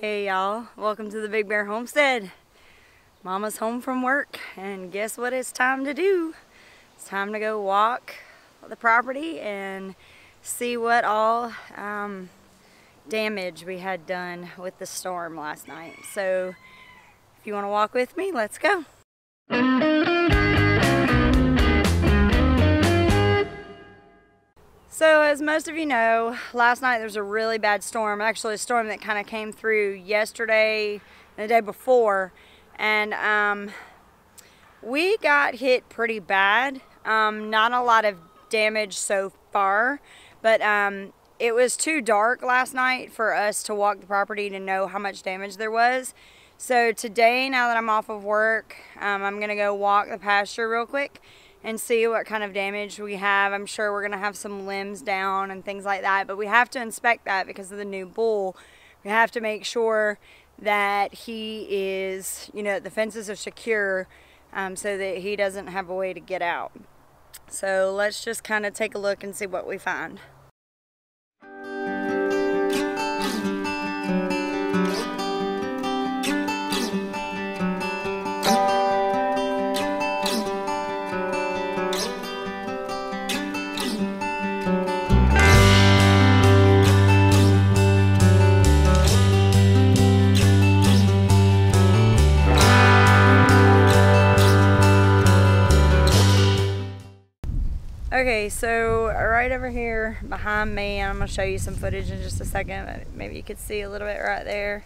Hey y'all, welcome to the Big Bear Homestead. Mama's home from work and guess what it's time to do? It's time to go walk the property and see what all damage we had done with the storm last night. So if you want to walk with me, let's go. So as most of you know, last night there was a really bad storm, actually a storm that kind of came through yesterday and the day before, and we got hit pretty bad. Not a lot of damage so far, but it was too dark last night for us to walk the property to know how much damage there was. So today, now that I'm off of work, I'm gonna go walk the pasture real quick and see what kind of damage we have. I'm sure we're gonna have some limbs down and things like that, but we have to inspect that because of the new bull. We have to make sure that he is, you know, the fences are secure so that he doesn't have a way to get out. So let's just kind of take a look and see what we find. Okay, so right over here behind me, I'm going to show you some footage in just a second. Maybe you could see a little bit right there.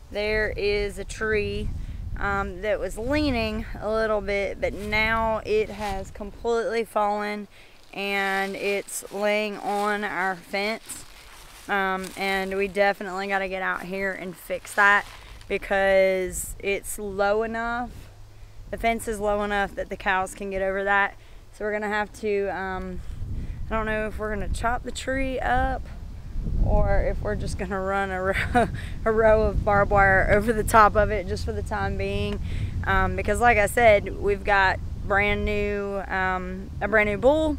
There is a tree that was leaning a little bit, but now it has completely fallen and it's laying on our fence. And we definitely got to get out here and fix that because it's low enough. The fence is low enough that the cows can get over that. So we're gonna have to, I don't know if we're gonna chop the tree up or if we're just gonna run a row of barbed wire over the top of it just for the time being. Because like I said, we've got a brand new bull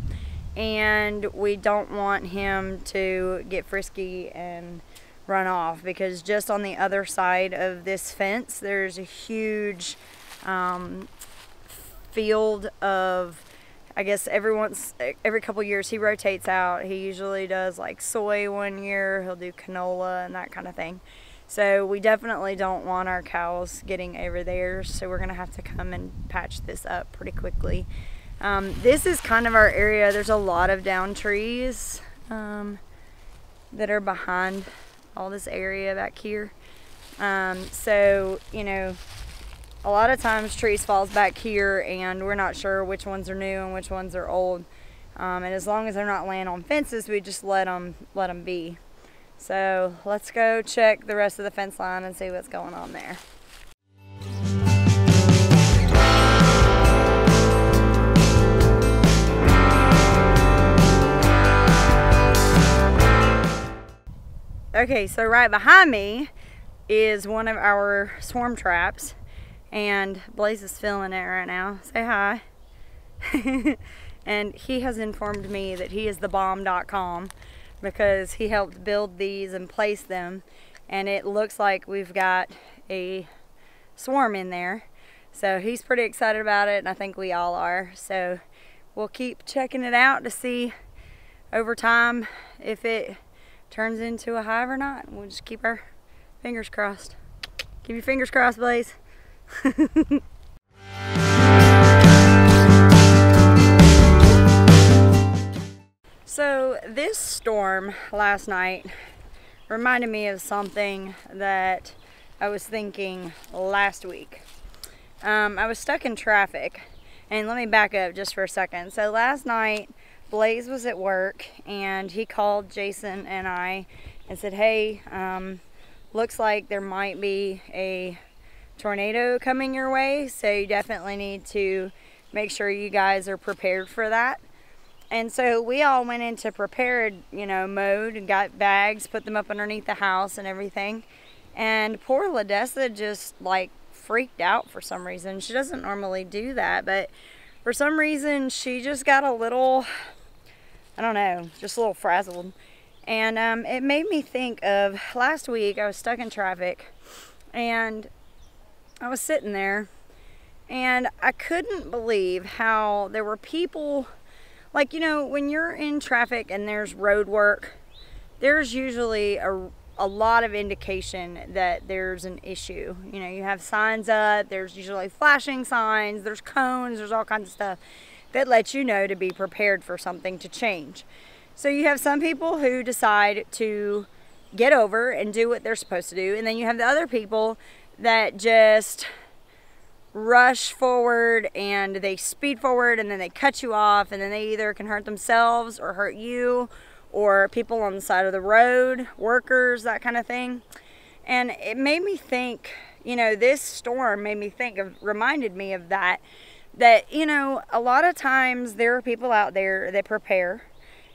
and we don't want him to get frisky and run off, because just on the other side of this fence, there's a huge field of, I guess every couple years he rotates out. He usually does like soy one year, he'll do canola and that kind of thing. So we definitely don't want our cows getting over there, so we're gonna have to come and patch this up pretty quickly. This is kind of our area. There's a lot of down trees that are behind all this area back here. So, you know, a lot of times trees falls back here and we're not sure which ones are new and which ones are old. And as long as they're not laying on fences, we just let them be. So let's go check the rest of the fence line and see what's going on there. Okay, so right behind me is one of our swarm traps. And Blaze is filming it right now. Say hi. And he has informed me that he is the bomb.com because he helped build these and place them. And it looks like we've got a swarm in there. So he's pretty excited about it, and I think we all are. So we'll keep checking it out to see over time if it turns into a hive or not. We'll just keep our fingers crossed. Keep your fingers crossed, Blaze. So this storm last night reminded me of something that I was thinking last week. I was stuck in traffic, and let me back up just for a second. So last night Blaze was at work and he called Jason and I and said, hey, looks like there might be a tornado coming your way, so you definitely need to make sure you guys are prepared for that. And so we all went into prepared, you know, mode and got bags, put them up underneath the house and everything. And poor Ladessa just like freaked out for some reason. She doesn't normally do that, but for some reason she just got a little, I don't know, just a little frazzled. And it made me think of last week. I was stuck in traffic and I was sitting there and I couldn't believe how there were people, like, you know, when you're in traffic and there's road work, there's usually a lot of indication that there's an issue. You know, you have signs up, there's usually flashing signs, there's cones, there's all kinds of stuff that lets you know to be prepared for something to change. So you have some people who decide to get over and do what they're supposed to do, and then you have the other people that just rush forward and they speed forward and then they cut you off, and then they either can hurt themselves or hurt you, or people on the side of the road, workers, that kind of thing. And it made me think, you know, this storm made me think of, reminded me of that, you know, a lot of times there are people out there that prepare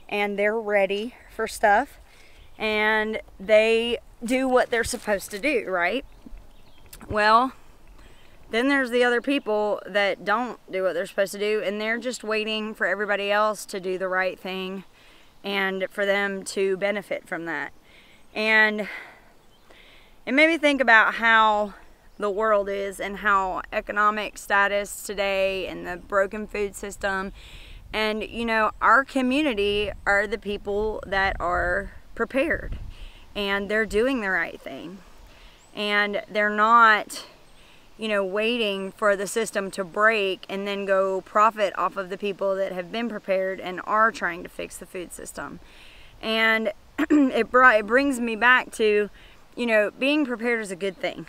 and they're ready for stuff and they do what they're supposed to do, right? Well, then there's the other people that don't do what they're supposed to do, and they're just waiting for everybody else to do the right thing and for them to benefit from that. And it made me think about how the world is and how economic status today and the broken food system. And, you know, our community are the people that are prepared and they're doing the right thing. And they're not, you know, waiting for the system to break and then go profit off of the people that have been prepared and are trying to fix the food system. And it brings me back to, you know, being prepared is a good thing.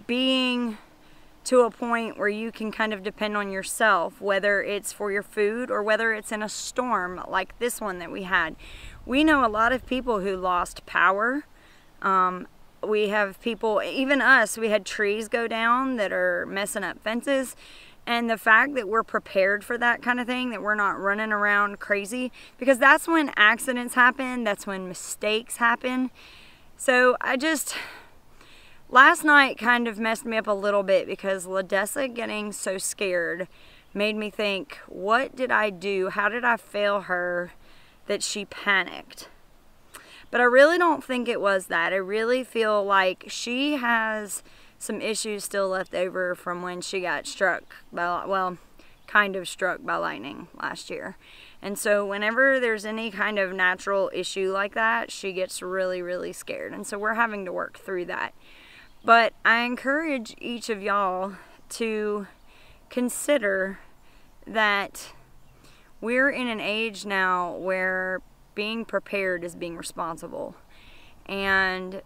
Being to a point where you can kind of depend on yourself, whether it's for your food or whether it's in a storm like this one that we had. We know a lot of people who lost power. We have people, even us, we had trees go down that are messing up fences. And the fact that we're prepared for that kind of thing, that we're not running around crazy, because that's when accidents happen, that's when mistakes happen. So last night kind of messed me up a little bit, because LaDessa getting so scared made me think, what did I do? How did I fail her that she panicked? But I really don't think it was that. I really feel like she has some issues still left over from when she got struck by, well, kind of struck by lightning last year. And so whenever there's any kind of natural issue like that, she gets really, really scared. And so we're having to work through that. But I encourage each of y'all to consider that we're in an age now where being prepared is being responsible, and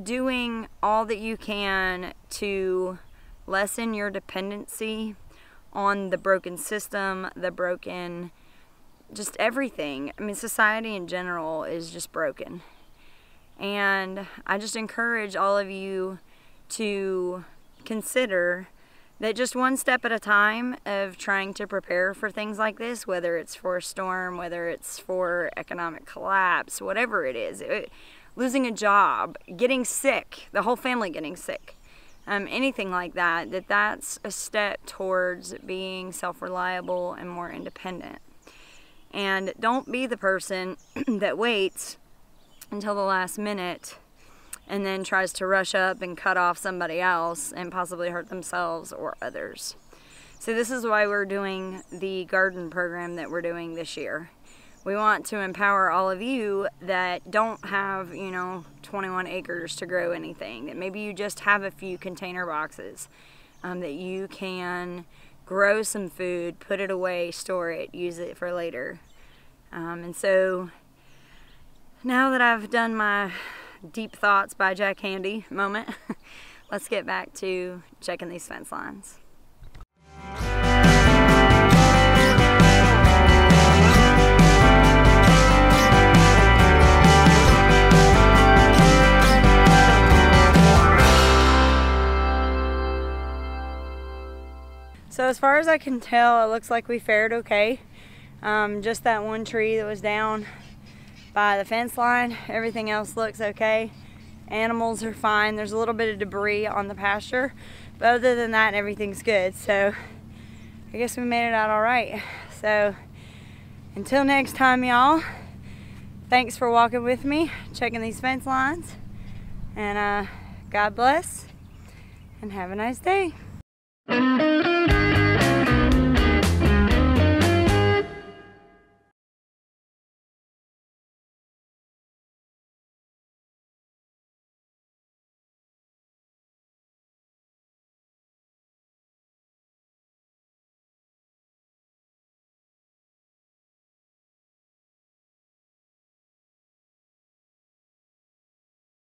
doing all that you can to lessen your dependency on the broken system, the broken, just everything. I mean, society in general is just broken. And I just encourage all of you to consider that just one step at a time of trying to prepare for things like this, whether it's for a storm, whether it's for economic collapse, whatever it is, losing a job, getting sick, the whole family getting sick, anything like that, that's a step towards being self-reliable and more independent. And don't be the person that waits until the last minute and then tries to rush up and cut off somebody else and possibly hurt themselves or others. So this is why we're doing the garden program that we're doing this year. We want to empower all of you that don't have, 21 acres to grow anything, that maybe you just have a few container boxes, that you can grow some food, put it away, store it, use it for later. And so now that I've done my deep thoughts by Jack Handy moment, let's get back to checking these fence lines. So as far as I can tell, it looks like we fared okay. Just that one tree that was down by the fence line, everything else looks okay. Animals are fine. There's a little bit of debris on the pasture, but other than that, everything's good. So I guess we made it out all right. So Until next time, y'all, thanks for walking with me, checking these fence lines, and God bless, and have a nice day.